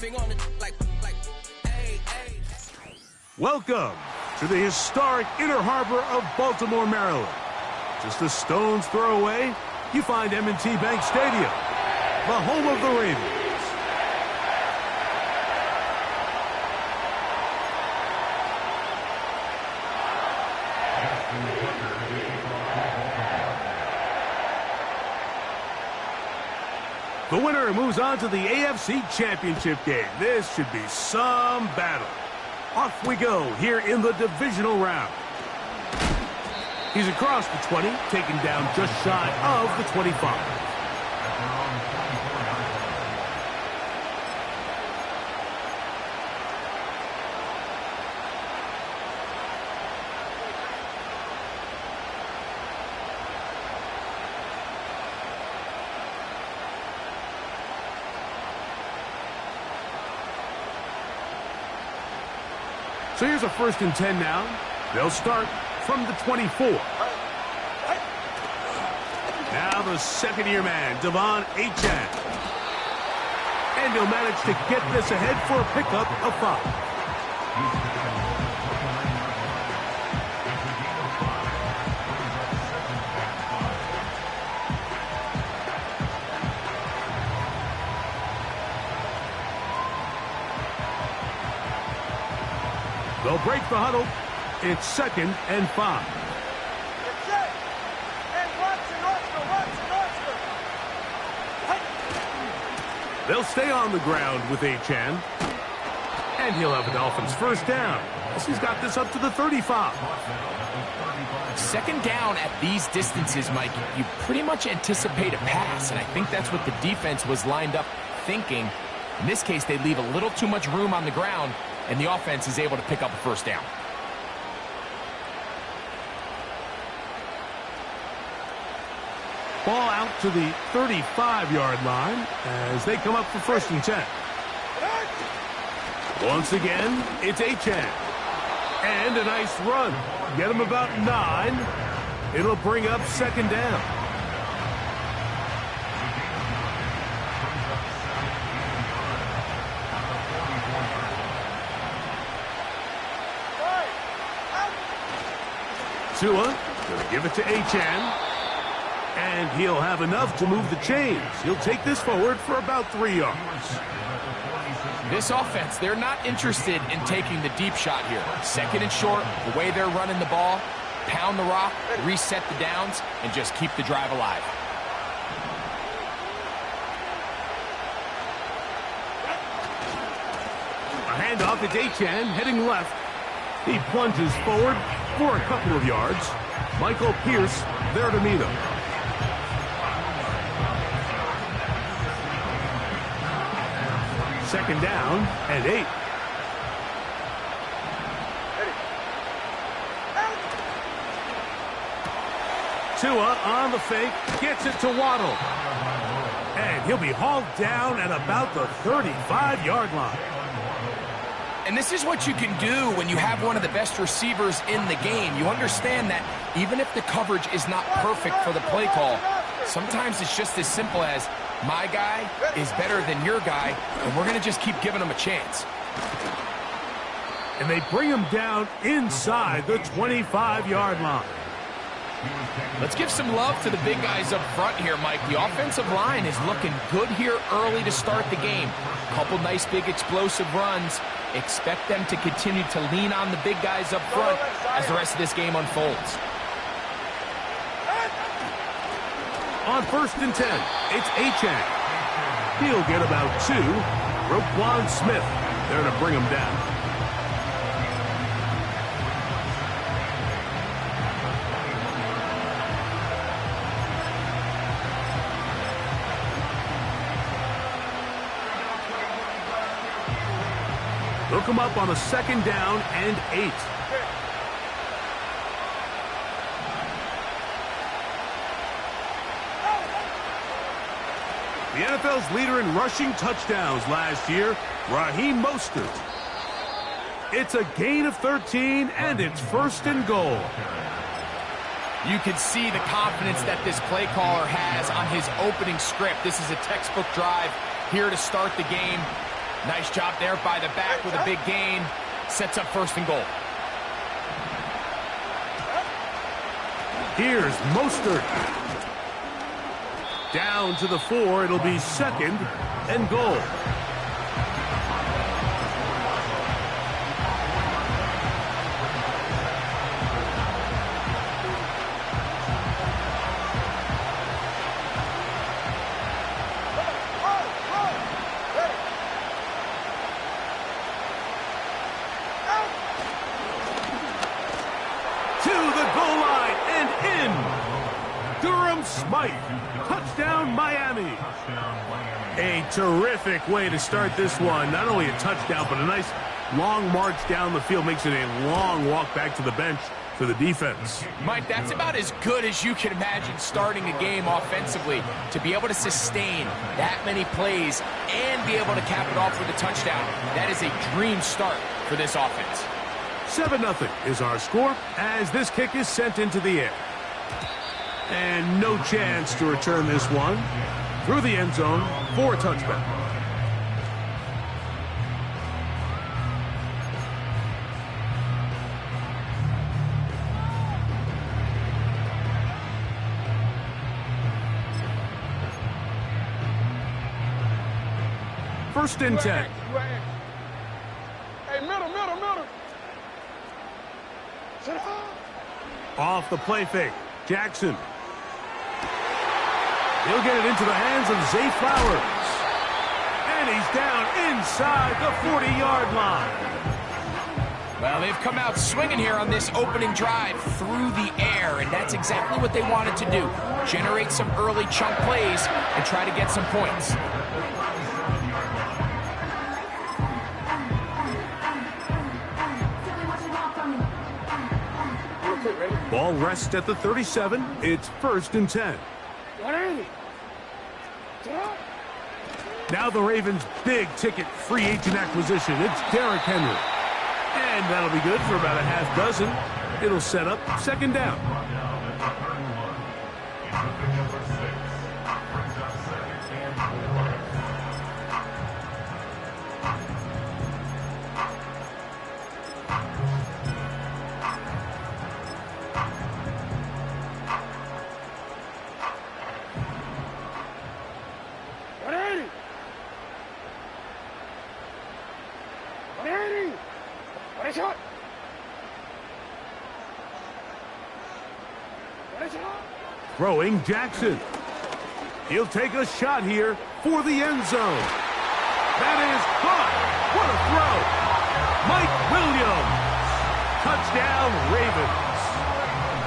Moving on to hey. Welcome to the historic Inner Harbor of Baltimore, Maryland. Just a stone's throw away, you find M&T Bank Stadium, the home of the Ravens. The winner moves on to the AFC Championship game. This should be some battle. Off we go here in the divisional round. He's across the 20, taken down just shy of the 25. So here's a 1st and 10 now. They'll start from the 24. Now the second-year man, Devon Achane. And he'll manage to get this ahead for a pickup of 5. They'll break the huddle. It's 2nd and 5. They'll stay on the ground with Achane. And he'll have a Dolphins 1st down, as he's got this up to the 35. 2nd down at these distances, Mike, you pretty much anticipate a pass, and I think that's what the defense was lined up thinking. In this case, they leave a little too much room on the ground, and the offense is able to pick up a 1st down. Ball out to the 35-yard line as they come up for 1st and 10. Once again, it's Achane. And a nice run. Get him about 9. It'll bring up 2nd down. Tua going to give it to Achane. And he'll have enough to move the chains. He'll take this forward for about 3 yards. This offense, they're not interested in taking the deep shot here. 2nd and short, the way they're running the ball, pound the rock, reset the downs, and just keep the drive alive. A handoff, it's Achane heading left. He plunges forward for a couple of yards. Michael Pierce there to meet him. 2nd down and 8. Tua on the fake, gets it to Waddle. And he'll be hauled down at about the 35-yard line. And this is what you can do when you have one of the best receivers in the game. You understand that even if the coverage is not perfect for the play call, sometimes it's just as simple as, my guy is better than your guy, and we're going to just keep giving him a chance. And they bring him down inside the 25-yard line. Let's give some love to the big guys up front here, Mike. The offensive line is looking good here early to start the game. Couple nice big explosive runs. Expect them to continue to lean on the big guys up front as the rest of this game unfolds. On 1st and 10, it's Achane. He'll get about 2. Roquan Smith there to bring him down. They'll come up on a 2nd down and 8. The NFL's leader in rushing touchdowns last year, Raheem Mostert. It's a gain of 13, and it's 1st and goal. You can see the confidence that this play caller has on his opening script. This is a textbook drive here to start the game. Nice job there by the back with a big gain. Sets up 1st and goal. Here's Mostert. Down to the 4. It'll be 2nd and goal. Smythe, touchdown Miami. A terrific way to start this one. Not only a touchdown, but a nice long march down the field. Makes it a long walk back to the bench for the defense. Mike, that's about as good as you can imagine starting a game offensively. To be able to sustain that many plays and be able to cap it off with a touchdown, that is a dream start for this offense. 7-0 is our score as this kick is sent into the air. And no chance to return this one through the end zone for a touchback. First and 10. Hey, middle. Off the play fake. Jackson. He'll get it into the hands of Zay Flowers. And he's down inside the 40-yard line. Well, they've come out swinging here on this opening drive through the air, and that's exactly what they wanted to do. Generate some early chunk plays and try to get some points. Ball rests at the 37. It's 1st and 10. Now the Ravens' big-ticket free agent acquisition. It's Derrick Henry. And that'll be good for about a half dozen. It'll set up 2nd down. Throwing Jackson. He'll take a shot here for the end zone. That is caught. What a throw. Mike Williams. Touchdown, Ravens.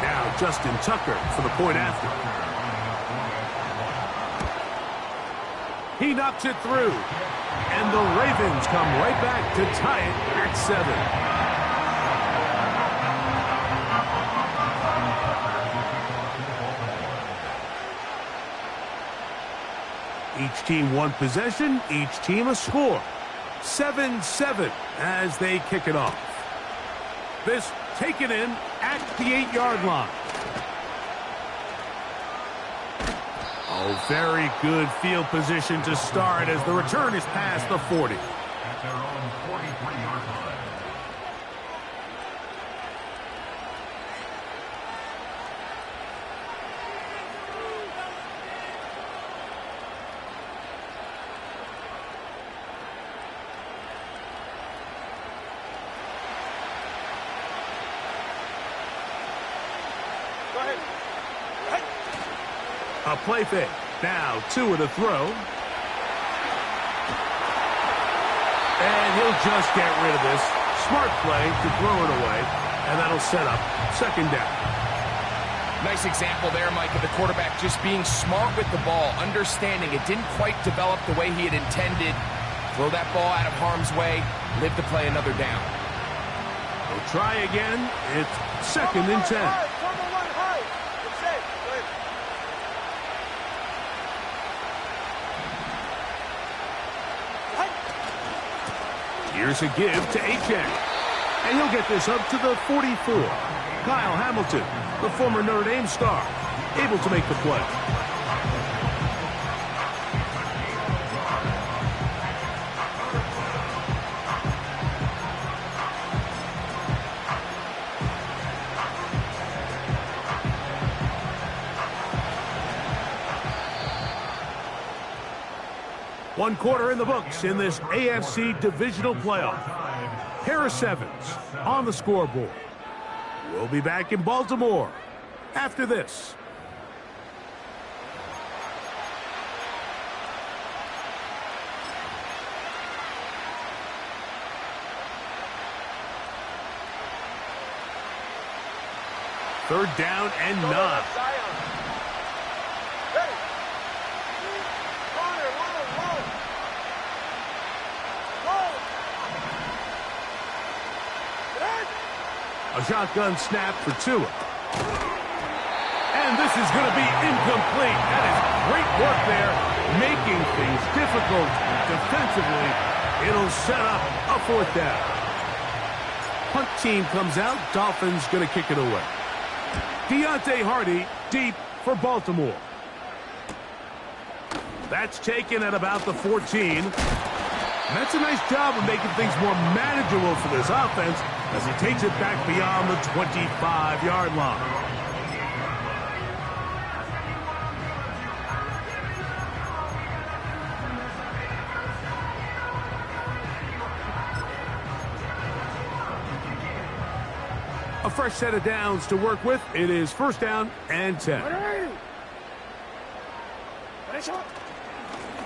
Now Justin Tucker for the point after. He knocks it through. And the Ravens come right back to tie it at 7. Each team one possession, each team a score. 7-7 as they kick it off. This taken in at the 8-yard line. Oh, very good field position to start as the return is past the 40. At their own 43-yard line. A play fake. Now Tua to throw. And he'll just get rid of this. Smart play to throw it away. And that'll set up 2nd down. Nice example there, Mike, of the quarterback just being smart with the ball, understanding it didn't quite develop the way he had intended. Throw that ball out of harm's way, live to play another down. We'll try again. It's 2nd and 10. Here's a give to Achane. And he'll get this up to the 44. Kyle Hamilton, the former Notre Dame star, able to make the play. One quarter in the books in this AFC divisional playoff. Harris Evans on the scoreboard. We'll be back in Baltimore after this. Third down and 9. A shotgun snap for Tua. And this is going to be incomplete. That is great work there, making things difficult defensively. It'll set up a 4th down. Punt team comes out. Dolphins going to kick it away. Deontay Hardy deep for Baltimore. That's taken at about the 14. And that's a nice job of making things more manageable for this offense as he takes it back beyond the 25-yard line. A fresh set of downs to work with. It is 1st down and 10.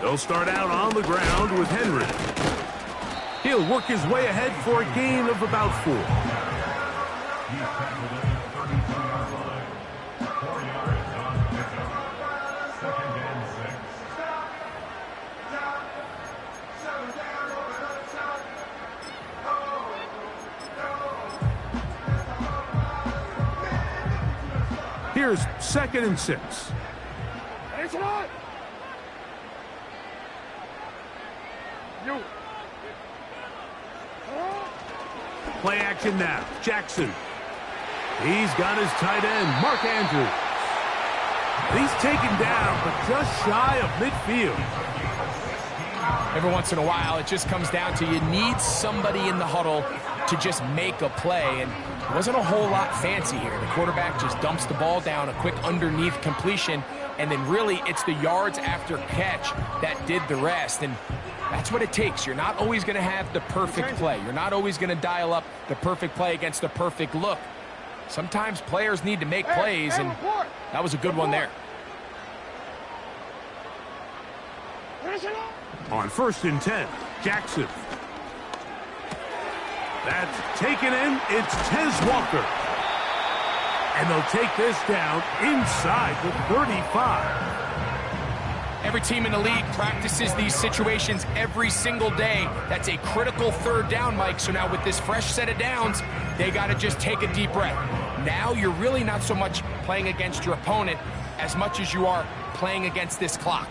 They'll start out on the ground with Henry. He'll work his way ahead for a gain of about 4. He's tackled at the 32-yard line. 4 yards on pickup. 2nd and 6. Here's 2nd and 6. Play action now. Jackson. He's got his tight end, Mark Andrews. He's taken down, but just shy of midfield. Every once in a while, it just comes down to you need somebody in the huddle to just make a play, and it wasn't a whole lot fancy here. The quarterback just dumps the ball down, a quick underneath completion, and then really it's the yards after catch that did the rest, and that's what it takes. You're not always going to have the perfect play. You're not always going to dial up the perfect play against the perfect look. Sometimes players need to make plays, and that was a good one there. On 1st and 10, Jackson. That's taken in. It's Tez Walker. And they'll take this down inside the 35. Every team in the league practices these situations every single day. That's a critical 3rd down, Mike. So now with this fresh set of downs, they got to just take a deep breath. Now you're really not so much playing against your opponent as much as you are playing against this clock.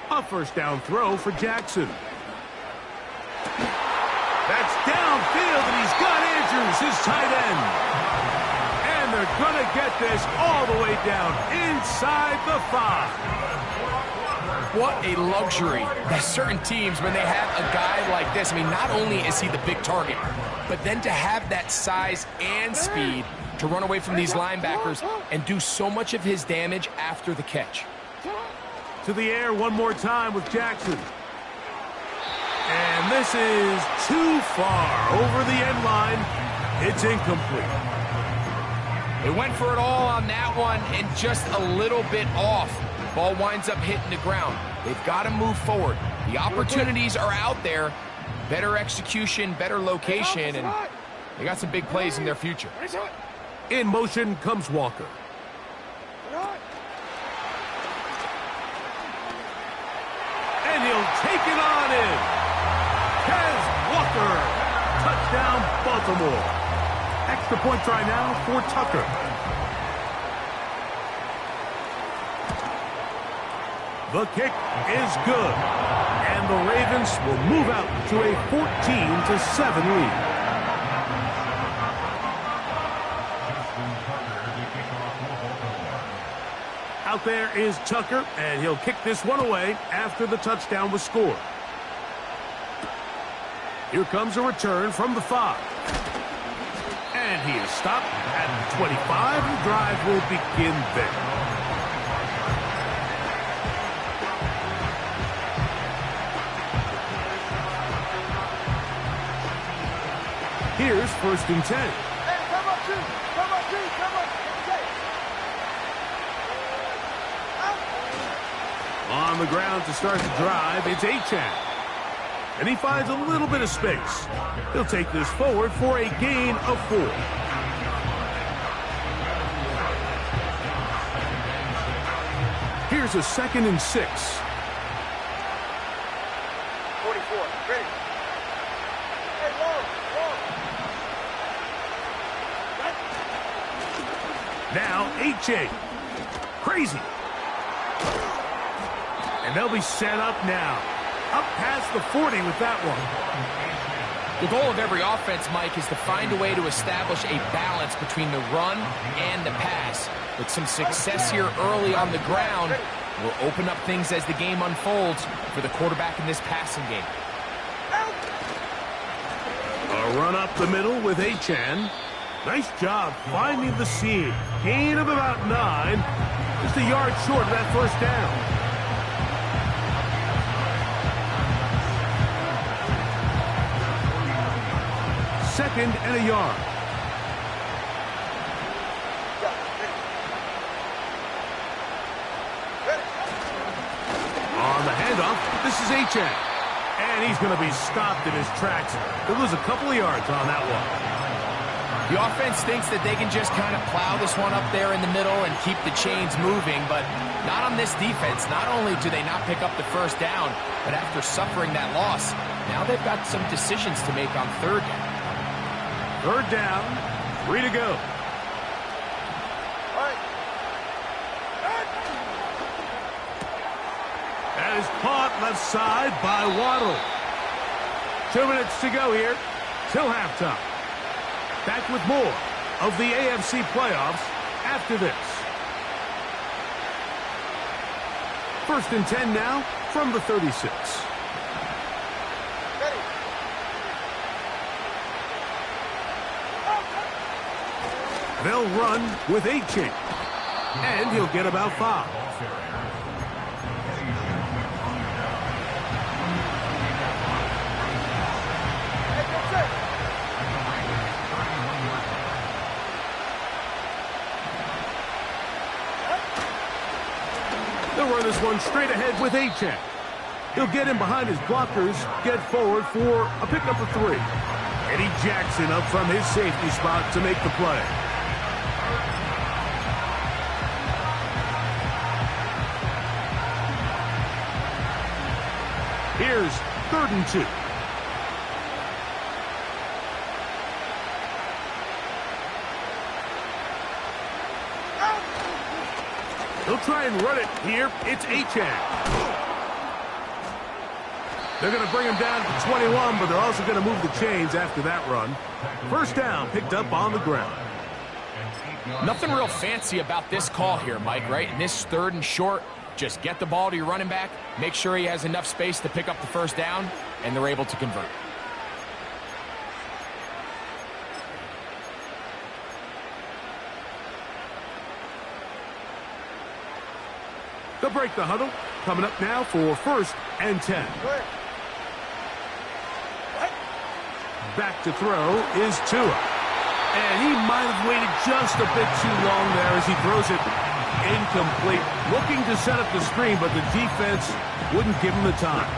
A 1st down throw for Jackson. That's downfield, and he's got Andrews, his tight end. And they're going to get this all the way down inside the 5. What a luxury that certain teams, when they have a guy like this, I mean, not only is he the big target, but then to have that size and speed to run away from these linebackers and do so much of his damage after the catch. To the air one more time with Jackson. And this is too far over the end line. It's incomplete. They went for it all on that one and just a little bit off. Ball winds up hitting the ground. They've got to move forward. The opportunities are out there. Better execution, better location, and they got some big plays in their future. In motion comes Walker. And he'll take it on in. Tez Walker. Touchdown, Baltimore. Extra point try now for Tucker. The kick is good. And the Ravens will move out to a 14-7 lead. Out there is Tucker, and he'll kick this one away after the touchdown was scored. Here comes a return from the 5. And he is stopped at the 25. The drive will begin there. Here's 1st and 10. On the ground to start the drive, it's Achane. And he finds a little bit of space. He'll take this forward for a gain of 4. Here's a 2nd and 6. 44, ready. Hey, long. Now, Achane. Crazy. And they'll be set up now. Up past the 40 with that one. The goal of every offense, Mike, is to find a way to establish a balance between the run and the pass. With some success here early on the ground, will open up things as the game unfolds for the quarterback in this passing game. A run up the middle with Achane. Nice job finding the seam. Gain of about 9. Just a yard short of that 1st down. Second and a yard. On the handoff, this is Achane. And he's going to be stopped in his tracks. He'll lose a couple of yards on that one. The offense thinks that they can just kind of plow this one up there in the middle and keep the chains moving, but not on this defense. Not only do they not pick up the 1st down, but after suffering that loss, now they've got some decisions to make on 3rd down. 3rd down, 3 to go. That is caught left side by Waddle. 2 minutes to go here till halftime. Back with more of the AFC playoffs after this. 1st and 10 now from the 36. They'll run with Achane. And he'll get about 5. They'll run this one straight ahead with Achane. He'll get in behind his blockers, get forward for a pick number 3. Eddie Jackson up from his safety spot to make the play. Here's 3rd and 2. He'll try and run it here. It's Achane. They're going to bring him down to 21, but they're also going to move the chains after that run. 1st down picked up on the ground. Nothing real fancy about this call here, Mike, right? In this 3rd and short, just get the ball to your running back, make sure he has enough space to pick up the 1st down, and they're able to convert. They'll break the huddle. Coming up now for 1st and 10. Back to throw is Tua. And he might have waited just a bit too long there as he throws it incomplete. Looking to set up the screen, but the defense wouldn't give him the time.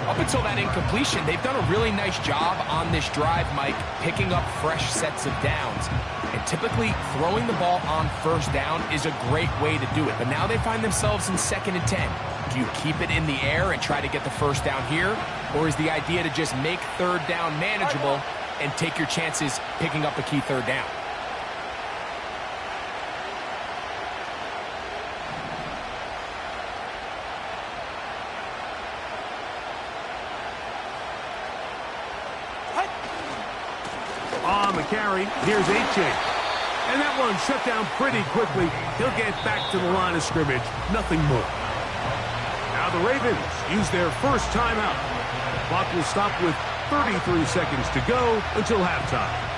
Up until that incompletion, they've done a really nice job on this drive, Mike, picking up fresh sets of downs. And typically, throwing the ball on 1st down is a great way to do it. But now they find themselves in 2nd and 10. Do you keep it in the air and try to get the 1st down here? Or is the idea to just make 3rd down manageable and take your chances picking up a key 3rd down? On the carry, here's Achane. And that one shut down pretty quickly. He'll get back to the line of scrimmage. Nothing more. Now the Ravens use their 1st timeout. Clock will stop with 33 seconds to go until halftime.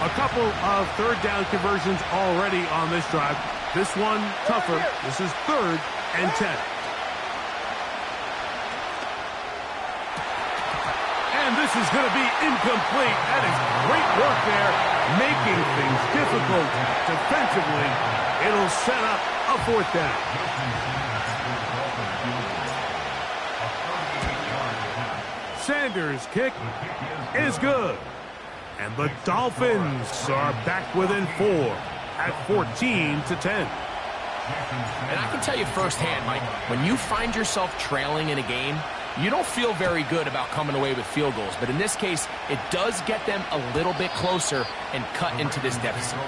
A couple of third down conversions already on this drive. This one tougher. This is 3rd and 10. And this is going to be incomplete. That is great work there, making things difficult defensively. It'll set up a 4th down. Sanders' kick is good. And the Dolphins are back within 4 at 14-10. And I can tell you firsthand, Mike, when you find yourself trailing in a game, you don't feel very good about coming away with field goals. But in this case, it does get them a little bit closer and cut into this deficit.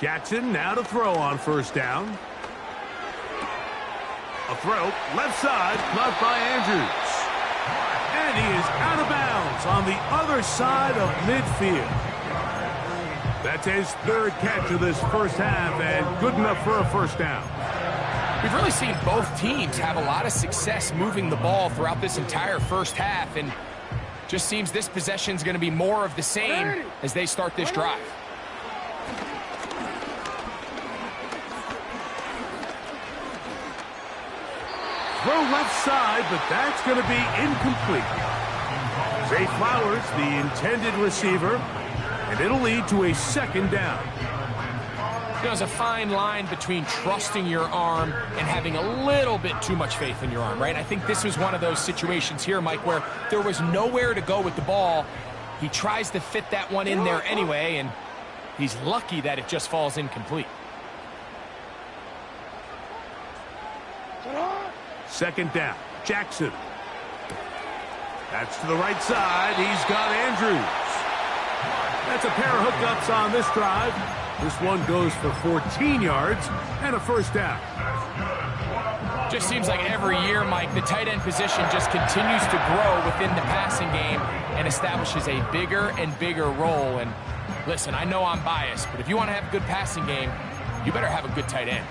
Jackson now to throw on 1st down. A throw, left side, caught by Andrews. And he is out of bounds on the other side of midfield. That's his 3rd catch of this first half, and good enough for a 1st down. We've really seen both teams have a lot of success moving the ball throughout this entire first half, and just seems this possession is going to be more of the same as they start this drive. Throw left side, but that's going to be incomplete. Zay Flowers, the intended receiver, and it'll lead to a 2nd down. There's a fine line between trusting your arm and having a little bit too much faith in your arm, right? I think this was one of those situations here, Mike, where there was nowhere to go with the ball. He tries to fit that one in there anyway, and he's lucky that it just falls incomplete. 2nd down, Jackson. That's to the right side. He's got Andrews. That's a pair of hookups on this drive. This one goes for 14 yards and a 1st down. Just seems like every year, Mike, the tight end position just continues to grow within the passing game and establishes a bigger and bigger role. And listen, I know I'm biased, but if you want to have a good passing game, you better have a good tight end.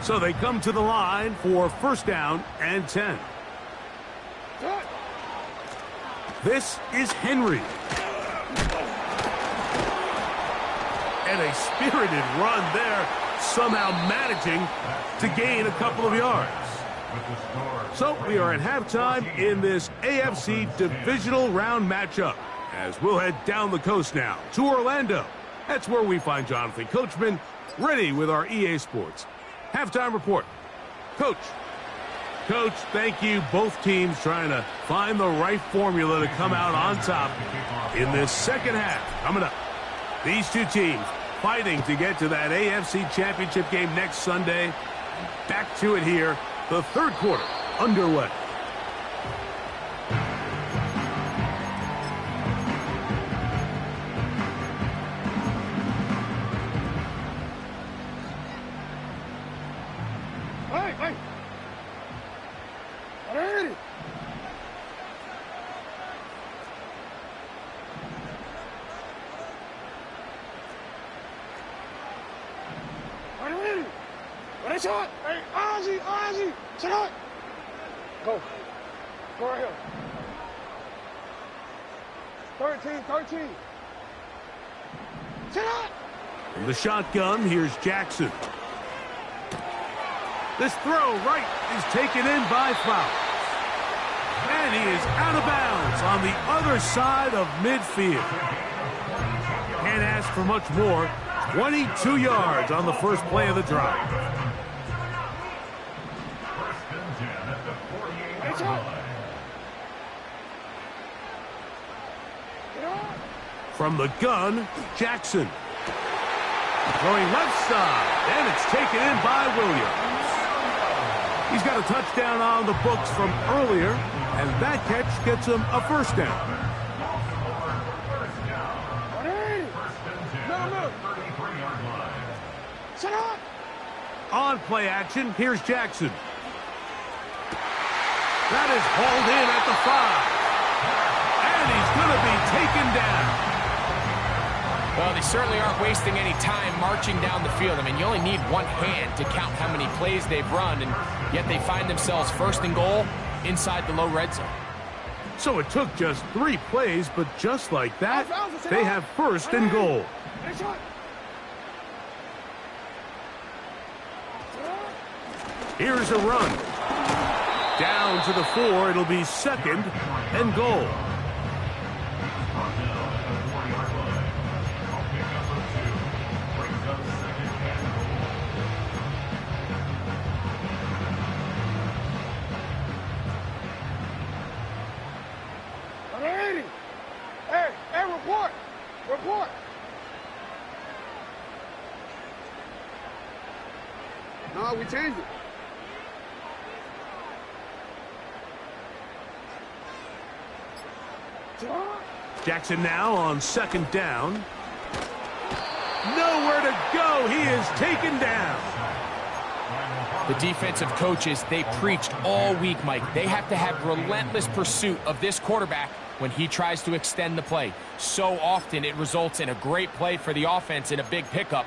So they come to the line for 1st down and 10. This is Henry. And a spirited run there, somehow managing to gain a couple of yards. So we are at halftime in this AFC divisional round matchup, as we'll head down the coast now to Orlando. That's where we find Jonathan Coachman ready with our EA Sports halftime report. Coach, thank you. Both teams trying to find the right formula to come out on top in this 2nd half. Coming up, these two teams fighting to get to that AFC Championship game next Sunday. Back to it here, the 3rd quarter underway. Hey, Ozzy, check out. Go right here. 13. Check out. From the shotgun, here's Jackson. This throw right is taken in by Flowers. And he is out of bounds on the other side of midfield. Can't ask for much more. 22 yards on the first play of the drive. From the gun, Jackson. Throwing left side, and it's taken in by Williams. He's got a touchdown on the books from earlier, and that catch gets him a first down. On play action, here's Jackson. That is hauled in at the 5. And he's going to be taken down. Well, they certainly aren't wasting any time marching down the field. I mean, you only need one hand to count how many plays they've run, and yet they find themselves first and goal inside the low red zone. So it took just 3 plays, but just like that, they have first and goal. Here's a run. Down to the 4, it'll be second and goal. Hey, report! Report! No, we changed it. Jackson now on second down. Nowhere to go. He is taken down. The defensive coaches, they preached all week, Mike. They have to have relentless pursuit of this quarterback when he tries to extend the play. So often it results in a great play for the offense and a big pickup.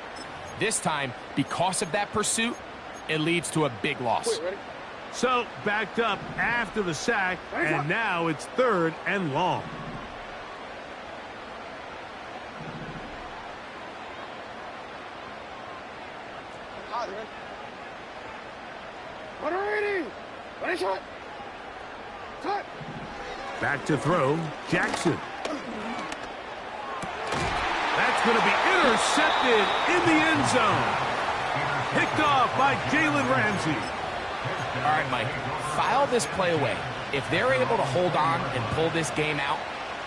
This time, because of that pursuit, it leads to a big loss. So backed up after the sack, and now it's third and long. Back to throw, Jackson. That's going to be intercepted in the end zone. Picked off by Jalen Ramsey. All right, Mike, file this play away. If they're able to hold on and pull this game out,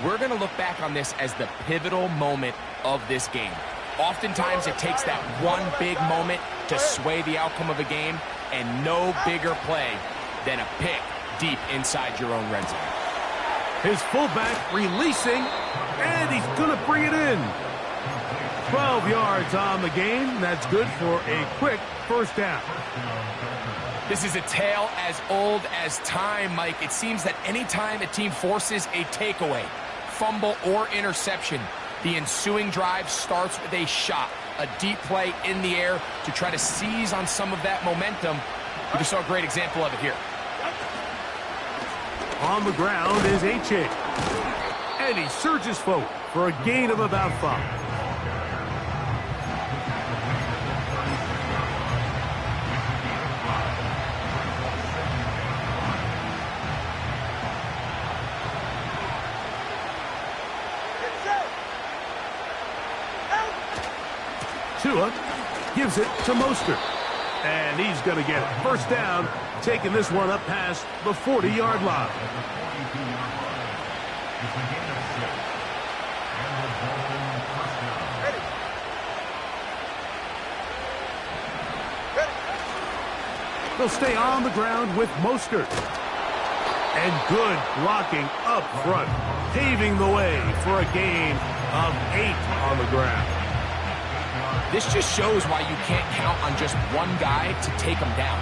we're going to look back on this as the pivotal moment of this game. Oftentimes, it takes that one big moment to sway the outcome of a game, and no bigger play than a pick deep inside your own red zone. His fullback releasing, and he's going to bring it in. 12 yards on the game. That's good for a quick first down. This is a tale as old as time, Mike. It seems that anytime a team forces a takeaway, fumble, or interception, the ensuing drive starts with a shot, a deep play in the air to try to seize on some of that momentum. We just saw a great example of it here. On the ground is H.A. And he surges forward for a gain of about 5. Tua gives it to Mostert. And he's going to get it. First down, taking this one up past the 40-yard line. They'll stay on the ground with Mostert. And good blocking up front, paving the way for a gain of 8 on the ground. This just shows why you can't count on just one guy to take him down.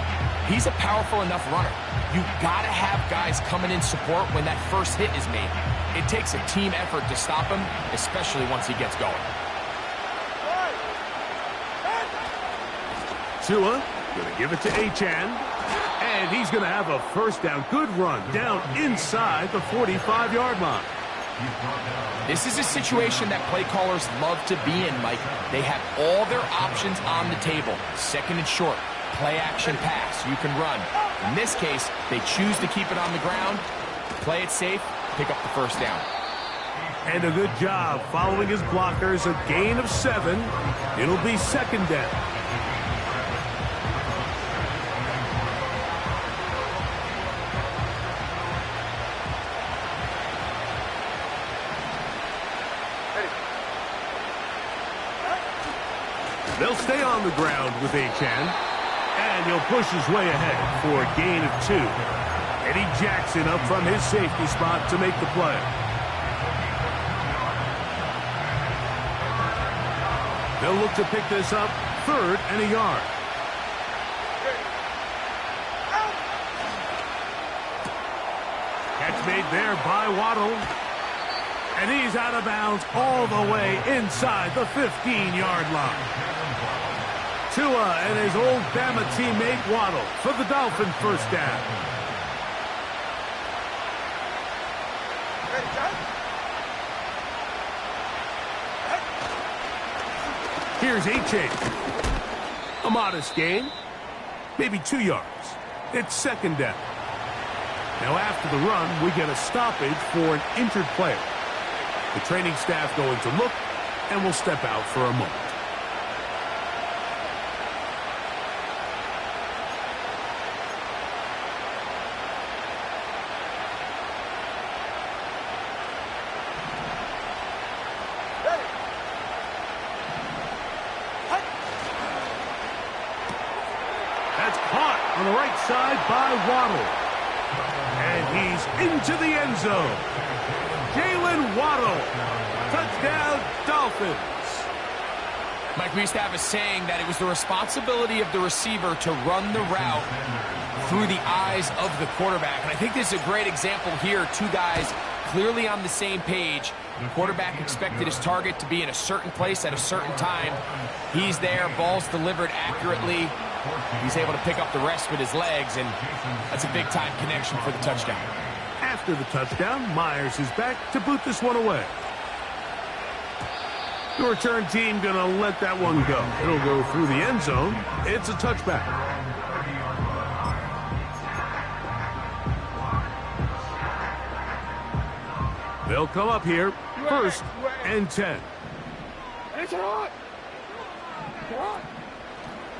He's a powerful enough runner. You've got to have guys coming in support when that first hit is made. It takes a team effort to stop him, especially once he gets going. Tua going to give it to Achane. And he's going to have a first down. Good run down inside the 45-yard line. This is a situation that play callers love to be in, Mike. They have all their options on the table. Second and short, play action pass, you can run. In this case, they choose to keep it on the ground, play it safe, pick up the first down. And a good job following his blockers, a gain of 7. It'll be second down. They'll stay on the ground with Achane. And he'll push his way ahead for a gain of 2. Eddie Jackson up from his safety spot to make the play. They'll look to pick this up, 3rd and a yard. Catch made there by Waddle. And he's out of bounds all the way inside the 15-yard line. Tua and his old Bama teammate Waddle for the Dolphin first down. Here's Achane. A modest gain, maybe 2 yards. It's 2nd down. Now after the run, we get a stoppage for an injured player. The training staff going to look and will step out for a moment. That's caught on the right side by Waddle. And he's into the end zone. Jalen Waddle. Touchdown, Dolphins. Mike, we used to have a saying that it was the responsibility of the receiver to run the route through the eyes of the quarterback. And I think this is a great example here. 2 guys clearly on the same page. The quarterback expected his target to be in a certain place at a certain time. He's there, ball's delivered accurately. He's able to pick up the rest with his legs, and that's a big-time connection for the touchdown. After the touchdown, Myers is back to boot this one away. The return team going to let that one go. It'll go through the end zone. It's a touchback. They'll come up here, 1st and 10.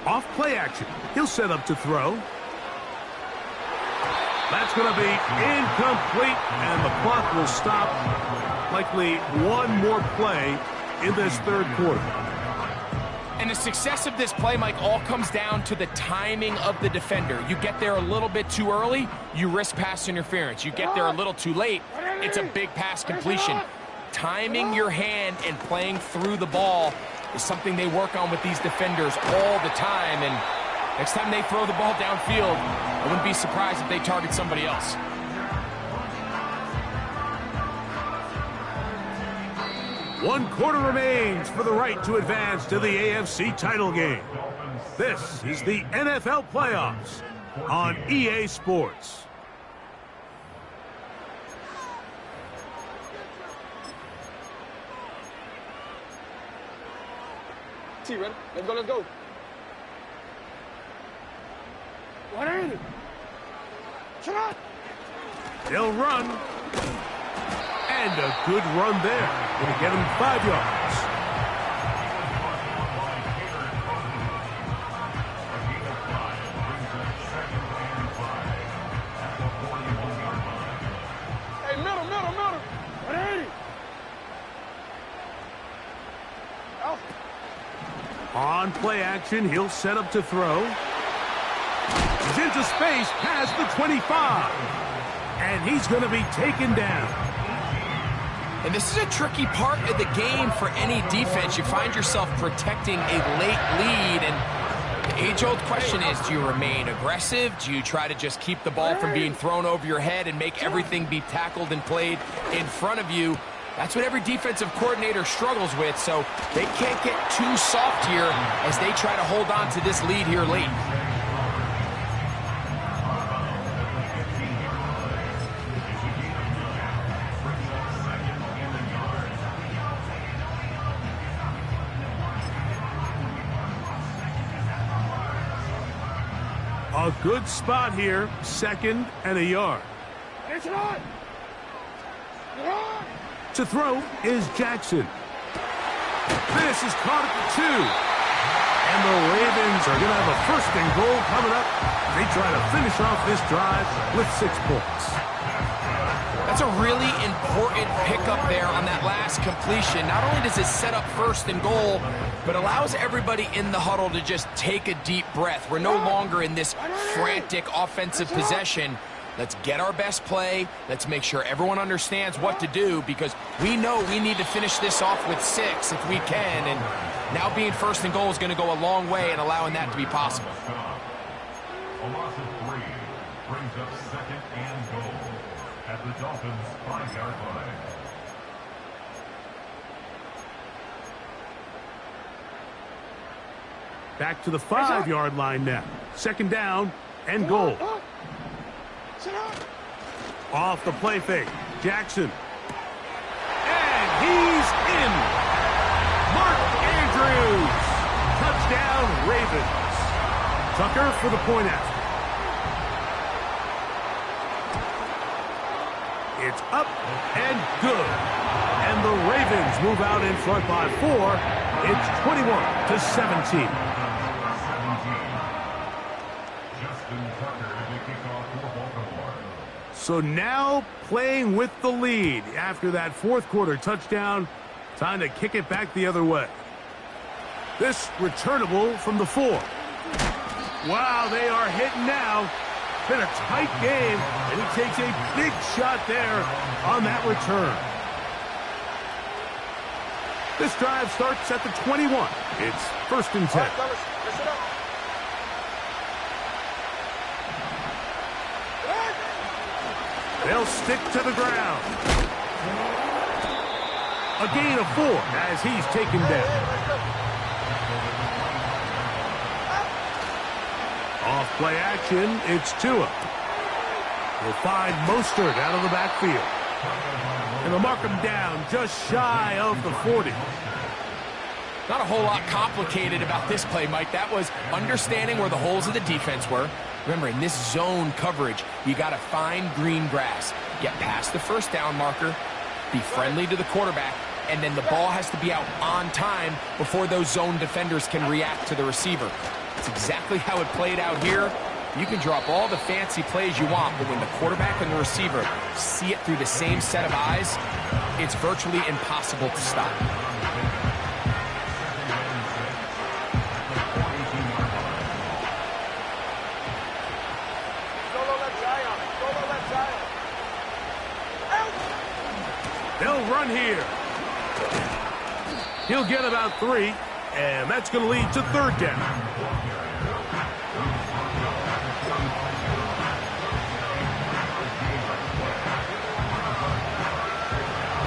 Off play action. He'll set up to throw. That's going to be incomplete, and the clock will stop. Likely one more play in this 3rd quarter. And the success of this play, Mike, all comes down to the timing of the defender. You get there a little bit too early, you risk pass interference. You get there a little too late, it's a big pass completion. Timing your hand and playing through the ball is something they work on with these defenders all the time. And next time they throw the ball downfield, I wouldn't be surprised if they target somebody else. One quarter remains for the right to advance to the AFC title game. This is the NFL playoffs on EA Sports. T, ready? Let's go, let's go. What is it? Shut up! They'll run. And a good run there. Going to get him 5 yards. Hey, middle. What is it? Out. On play action, he'll set up to throw. He's into space past the 25. And he's going to be taken down. And this is a tricky part of the game for any defense. You find yourself protecting a late lead, and the age-old question is, do you remain aggressive? Do you try to just keep the ball from being thrown over your head and make everything be tackled and played in front of you? That's what every defensive coordinator struggles with, so they can't get too soft here as they try to hold on to this lead here late. A good spot here, 2nd and a yard. It's on. To throw is Jackson. This is caught at the 2. And the Ravens are going to have a 1st and goal coming up. They try to finish off this drive with 6 points. That's a really important pickup there on that last completion. Not only does it set up 1st and goal, but allows everybody in the huddle to just take a deep breath. We're no longer in this frantic offensive possession. Let's get our best play. Let's make sure everyone understands what to do, because we know we need to finish this off with 6 if we can. And now being 1st and goal is going to go a long way in allowing that to be possible. A loss of 3 brings up 2nd and goal at the Dolphins' 5-yard line. Back to the 5-yard line now. 2nd down and goal. Off the play fake. Jackson. And he's in. Mark Andrews. Touchdown, Ravens. Tucker for the point after. It's up and good. And the Ravens move out in front by 4. It's 21-17. So now playing with the lead after that 4th quarter touchdown. Time to kick it back the other way. This returnable from the 4. Wow, they are hitting now. Been a tight game, and he takes a big shot there on that return. This drive starts at the 21. It's 1st and 10. They'll stick to the ground. A gain of 4 as he's taken down. Off play action, it's Tua. He'll find Mostert out of the backfield. And they'll mark him down just shy of the 40. Not a whole lot complicated about this play, Mike. That was understanding where the holes of the defense were. Remember, in this zone coverage, you got to find green grass. Get past the 1st down marker, be friendly to the quarterback, and then the ball has to be out on time before those zone defenders can react to the receiver. It's exactly how it played out here. You can drop all the fancy plays you want, but when the quarterback and the receiver see it through the same set of eyes, it's virtually impossible to stop. They'll run here. He'll get about 3, and that's going to lead to 3rd down.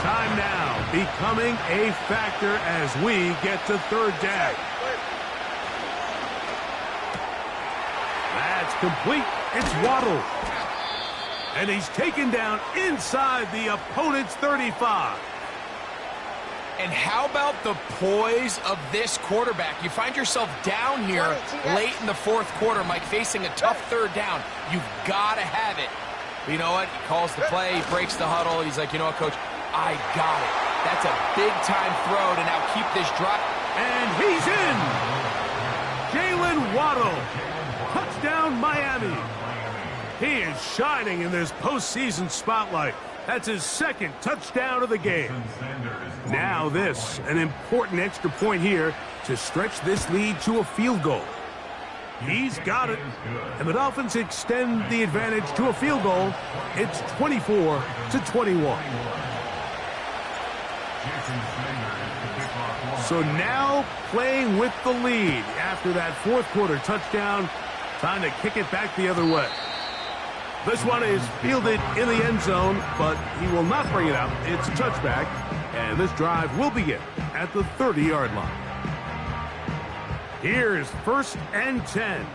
Time now becoming a factor as we get to 3rd down. That's complete. It's Waddle. And he's taken down inside the opponent's 35. And how about the poise of this quarterback? You find yourself down here late in the 4th quarter, Mike, facing a tough 3rd down. You've got to have it. But you know what? He calls the play, he breaks the huddle. He's like, you know what, Coach? I got it. That's a big-time throw to now keep this drive. And he's in. Jalen Waddle. Touchdown, Miami. He is shining in this postseason spotlight. That's his 2nd touchdown of the game. Now this, an important extra point here to stretch this lead to a field goal. He's got it. And the Dolphins extend the advantage to a field goal. It's 24-21. So now playing with the lead after that 4th quarter touchdown. Time to kick it back the other way. This one is fielded in the end zone, but he will not bring it out. It's a touchback, and this drive will begin at the 30-yard line. Here's 1st and 10.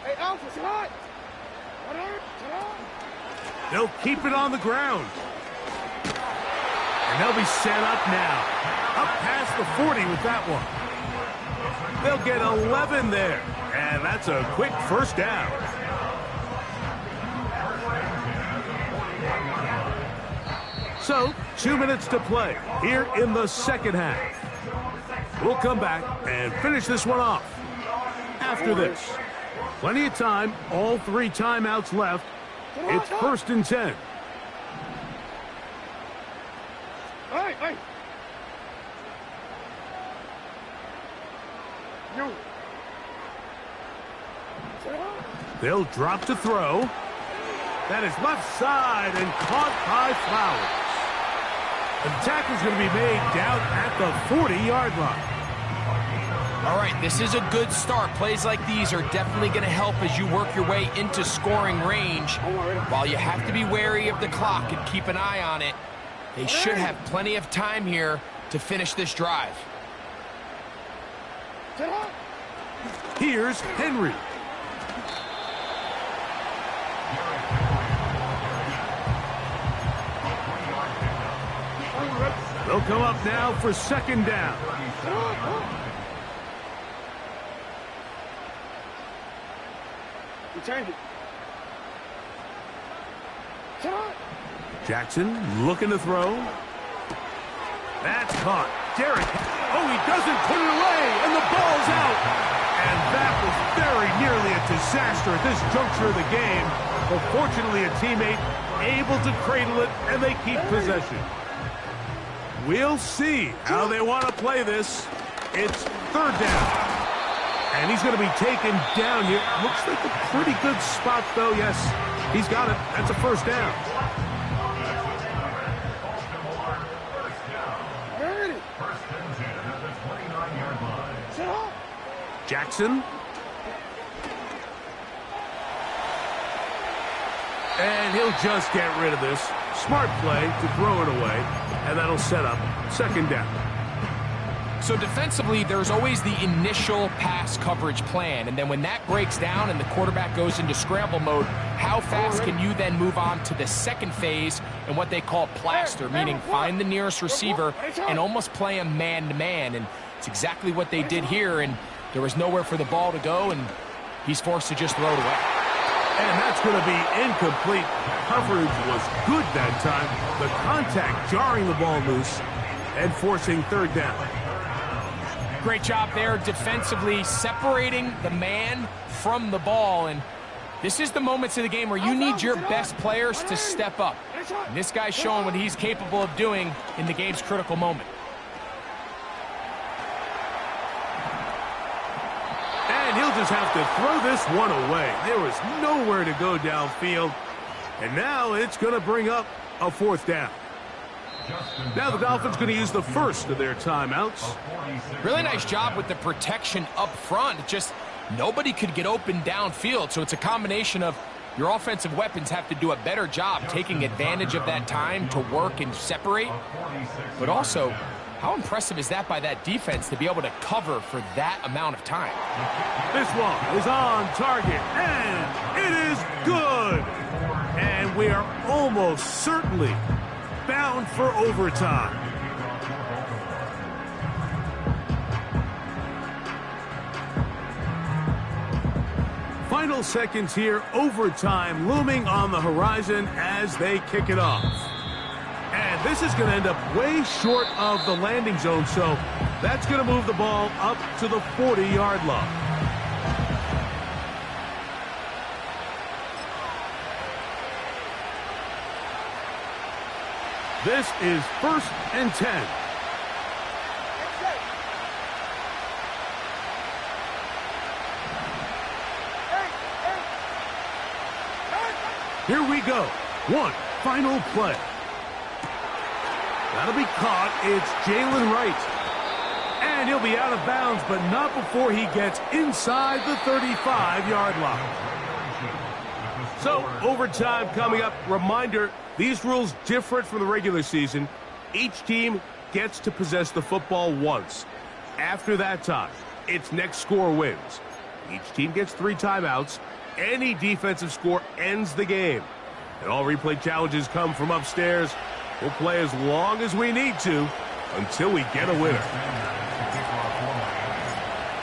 Hey, Alpha, tonight. They'll keep it on the ground. And they'll be set up now. Up past the 40 with that one. They'll get 11 there, and that's a quick 1st down. So, 2 minutes to play here in the 2nd half. We'll come back and finish this one off after this. Plenty of time, all 3 timeouts left. It's 1st and 10. Hey, hey. You. They'll drop to throw. That is left side and caught by Flowers. The tackle's going to be made down at the 40-yard line. All right, this is a good start. Plays like these are definitely going to help as you work your way into scoring range. While you have to be wary of the clock and keep an eye on it, they should have plenty of time here to finish this drive. Here's Henry. They'll come up now for second down. Jackson looking to throw. That's caught. Derek. Oh, he doesn't put it away, and the ball's out. And that was very nearly a disaster at this juncture of the game. But fortunately, a teammate able to cradle it, and they keep possession. We'll see how they want to play this. It's third down. And he's going to be taken down here. Looks like a pretty good spot, though. Yes, he's got it. That's a first down. Jackson. And he'll just get rid of this. Smart play to throw it away. And that'll set up second down. So defensively, there's always the initial pass coverage plan. And then when that breaks down and the quarterback goes into scramble mode, how fast can you then move on to the second phase and what they call plaster, meaning find the nearest receiver and almost play him man-to-man. And it's exactly what they did here. And there was nowhere for the ball to go, and he's forced to just throw it away. And that's going to be incomplete. Coverage was good that time. The contact jarring the ball loose and forcing third down. Great job there defensively, separating the man from the ball. And this is the moments of the game where you need your best players to step up. And this guy's showing what he's capable of doing in the game's critical moment. And he'll just have to throw this one away. There was nowhere to go downfield. And now it's going to bring up a fourth down. Now the Dolphins going to use the first of their timeouts. Really nice job with the protection up front. Just nobody could get open downfield. So it's a combination of your offensive weapons have to do a better job taking advantage of that time to work and separate. But also, how impressive is that by that defense to be able to cover for that amount of time? This one is on target, and it is good. And we are almost certainly bound for overtime. Final seconds here, overtime looming on the horizon as they kick it off. And this is going to end up way short of the landing zone, so that's going to move the ball up to the 40-yard line. This is 1st and 10. Here we go. One final play. That'll be caught. It's Jalen Wright. And he'll be out of bounds, but not before he gets inside the 35-yard line. So, overtime coming up. Reminder, these rules different from the regular season. Each team gets to possess the football once. After that time, its next score wins. Each team gets 3 timeouts. Any defensive score ends the game. And all replay challenges come from upstairs. We'll play as long as we need to until we get a winner.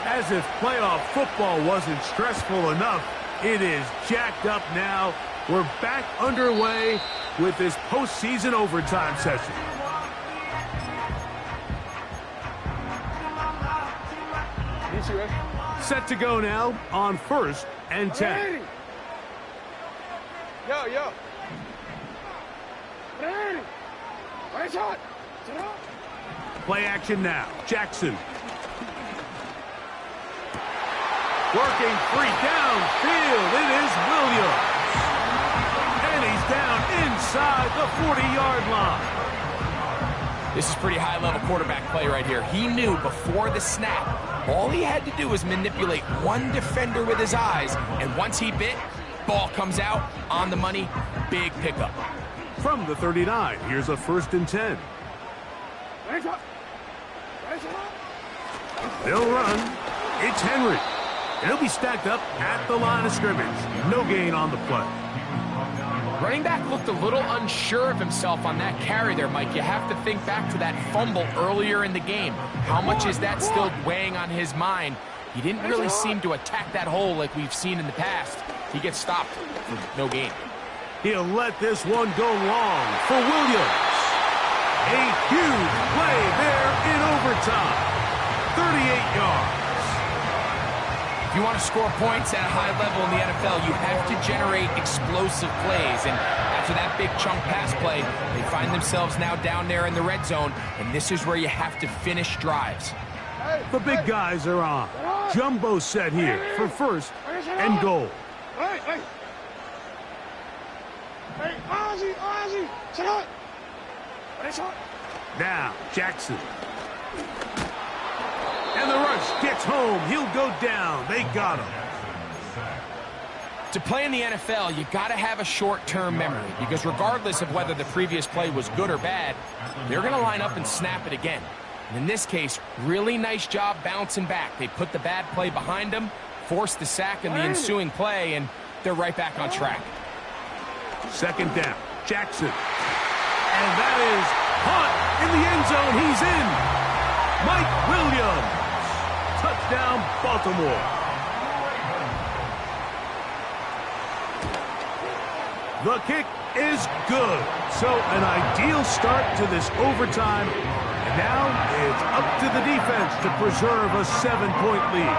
As if playoff football wasn't stressful enough, it is jacked up now. We're back underway with this postseason overtime session. Set to go now on 1st and 10. Yo. Ready. Right shot. Play action now. Jackson. Working free downfield. It is Williams. And he's down inside the 40-yard line. This is pretty high-level quarterback play right here. He knew before the snap, all he had to do was manipulate one defender with his eyes, and once he bit, ball comes out, on the money, big pickup. From the 39, here's a 1st and 10. They'll run. It's Henry. He'll be stacked up at the line of scrimmage. No gain on the play. Running back looked a little unsure of himself on that carry there, Mike. You have to think back to that fumble earlier in the game. How much is that still weighing on his mind? He didn't really seem to attack that hole like we've seen in the past. He gets stopped for no gain. He'll let this one go long for Williams. A huge play there in overtime. 38 yards. If you want to score points at a high level in the NFL, you have to generate explosive plays. And after that big chunk pass play, they find themselves now down there in the red zone, and this is where you have to finish drives. The big guys are on. Jumbo set here for 1st and goal. Now, Jackson. And the rush gets home. He'll go down. They got him. To play in the NFL, you got to have a short-term memory, because regardless of whether the previous play was good or bad, they're going to line up and snap it again. And in this case, really nice job bouncing back. They put the bad play behind them, forced the sack in the ensuing play, and they're right back on track. 2nd down. Jackson. And that is Hunt in the end zone. He's in. Mike Williams. Touchdown, Baltimore. The kick is good. So an ideal start to this overtime. And now it's up to the defense to preserve a 7-point lead.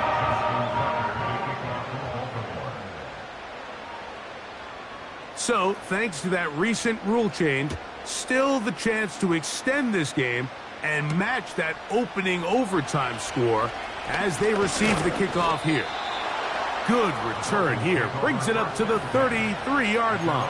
So, thanks to that recent rule change, still the chance to extend this game and match that opening overtime score as they receive the kickoff here. Good return here. Brings it up to the 33-yard line.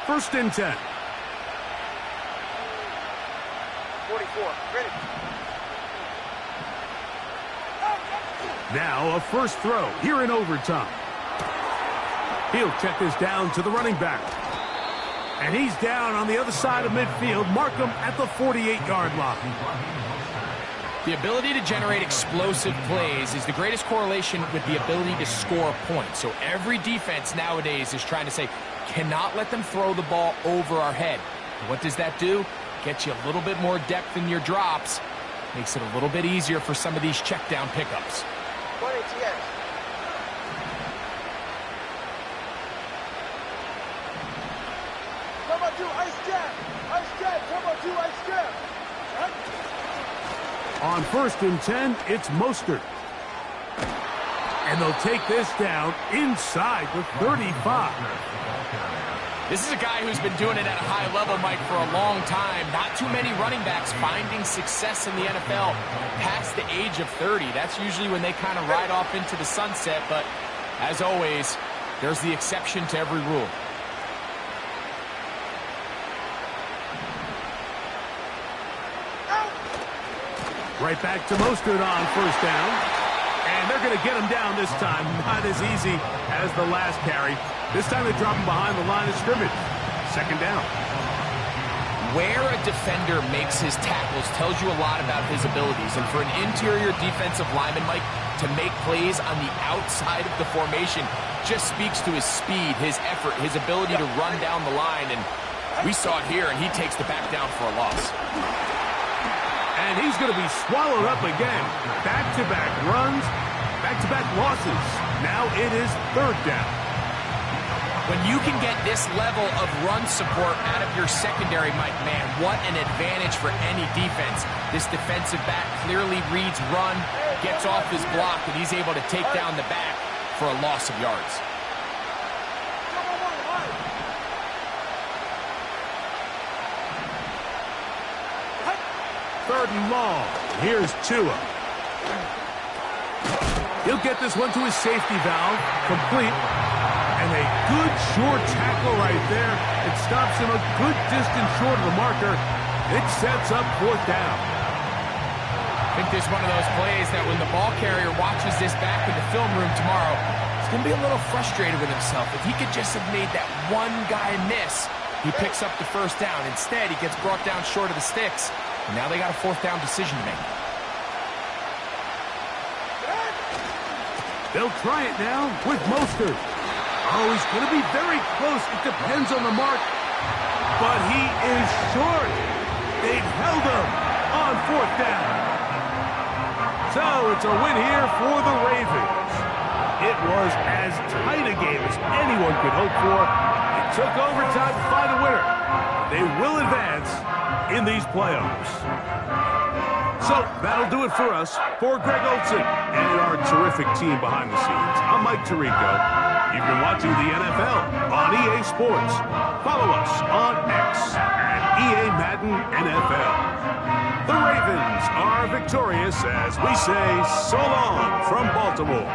First and 10. 44. Ready. Now a first throw here in overtime. He'll check this down to the running back. And he's down on the other side of midfield. Mark him at the 48-yard line. The ability to generate explosive plays is the greatest correlation with the ability to score points. So every defense nowadays is trying to say, cannot let them throw the ball over our head. What does that do? Gets you a little bit more depth in your drops. Makes it a little bit easier for some of these check down pickups. 1 ATS. Come on, 2, ice jab. Ice jab. Come on, 2, ice jab. Right? On 1st and 10, it's Mostert. And they'll take this down inside the 35. This is a guy who's been doing it at a high level, Mike, for a long time. Not too many running backs finding success in the NFL past the age of 30. That's usually when they kind of ride off into the sunset, but as always, there's the exception to every rule. Right back to Mostert on 1st down. And they're going to get him down this time. Not as easy as the last carry. This time they drop him behind the line of scrimmage. 2nd down. Where a defender makes his tackles tells you a lot about his abilities. And for an interior defensive lineman, Mike, to make plays on the outside of the formation just speaks to his speed, his effort, his ability to run down the line. And we saw it here, and he takes the back down for a loss. And he's going to be swallowed up again. Back-to-back runs, back-to-back losses. Now it is 3rd down. When you can get this level of run support out of your secondary, Mike, man, what an advantage for any defense. This defensive back clearly reads run, gets off his block, and he's able to take down the back for a loss of yards. Third and long. Here's Tua. He'll get this one to his safety valve. Complete. And a good short tackle right there. It stops him a good distance short of the marker. It sets up fourth down. I think this is one of those plays that when the ball carrier watches this back in the film room tomorrow, he's going to be a little frustrated with himself. If he could just have made that one guy miss, he picks up the first down. Instead, he gets brought down short of the sticks. And now they got a fourth down decision to make. They'll try it now with Mostert. Oh, he's going to be very close. It depends on the mark. But he is short. They've held him on fourth down. So it's a win here for the Ravens. It was as tight a game as anyone could hope for. It took overtime to find a winner. They will advance in these playoffs. So that'll do it for us. For Greg Olsen and our terrific team behind the scenes, I'm Mike Tirico. You've been watching the NFL on EA Sports. Follow us on X at EA Madden NFL. The Ravens are victorious as we say so long from Baltimore.